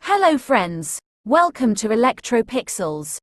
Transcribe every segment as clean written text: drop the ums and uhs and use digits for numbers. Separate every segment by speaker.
Speaker 1: Hello friends, welcome to ElectroPixels.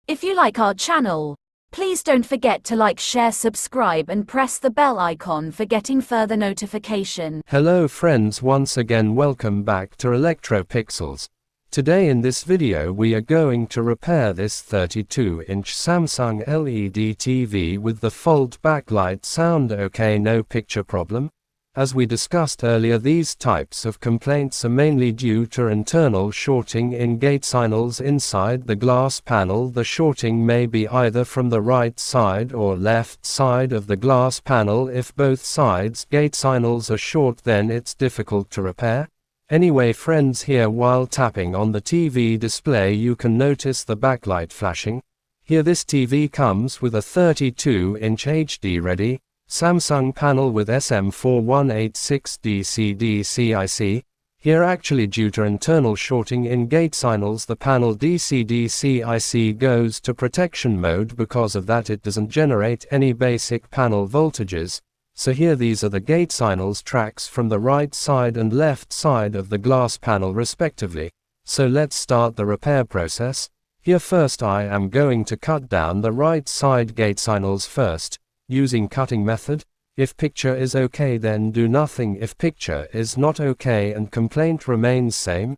Speaker 1: If you like our channel, please don't forget to like, share, subscribe and press the bell icon for getting further notification.
Speaker 2: Hello friends, once again welcome back to ElectroPixels. Today in this video we are going to repair this 32-inch Samsung LED TV with the fault backlight. Sound okay? No picture problem? As we discussed earlier, these types of complaints are mainly due to internal shorting in Gatesignals inside the glass panel. The shorting may be either from the right side or left side of the glass panel. If both sides Gatesignals are short, then it's difficult to repair. Anyway friends, here while tapping on the TV display you can notice the backlight flashing. Here this TV comes with a 32-inch HD ready Samsung panel with SM4186 Dc IC. Here actually due to internal shorting in Gatesignals the panel DC IC goes to protection mode. Because of that it doesn't generate any basic panel voltages. So here these are the Gatesignals tracks from the right side and left side of the glass panel respectively. So let's start the repair process. Here first I am going to cut down the right side Gatesignals first, using cutting method. If picture is okay then do nothing. If picture is not okay and complaint remains same,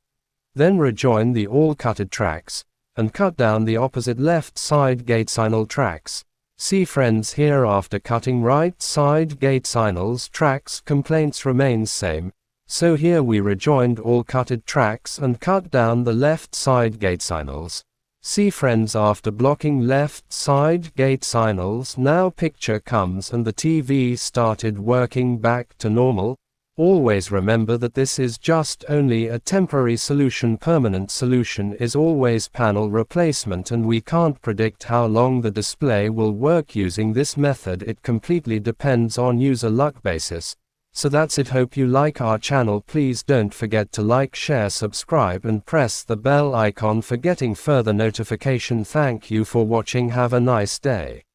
Speaker 2: then rejoin the all cutted tracks, and cut down the opposite left side Gatesignal tracks. See friends, here after cutting right side Gatesignals tracks complaints remains same. So here we rejoined all cutted tracks and cut down the left side Gatesignals. See friends, after blocking left side Gatesignals now picture comes and the TV started working back to normal. Always remember that this is just only a temporary solution. Permanent solution is always panel replacement, and we can't predict how long the display will work using this method. It completely depends on user luck basis. So that's it. Hope you like our channel. Please don't forget to like, share, subscribe and press the bell icon for getting further notification. Thank you for watching. Have a nice day.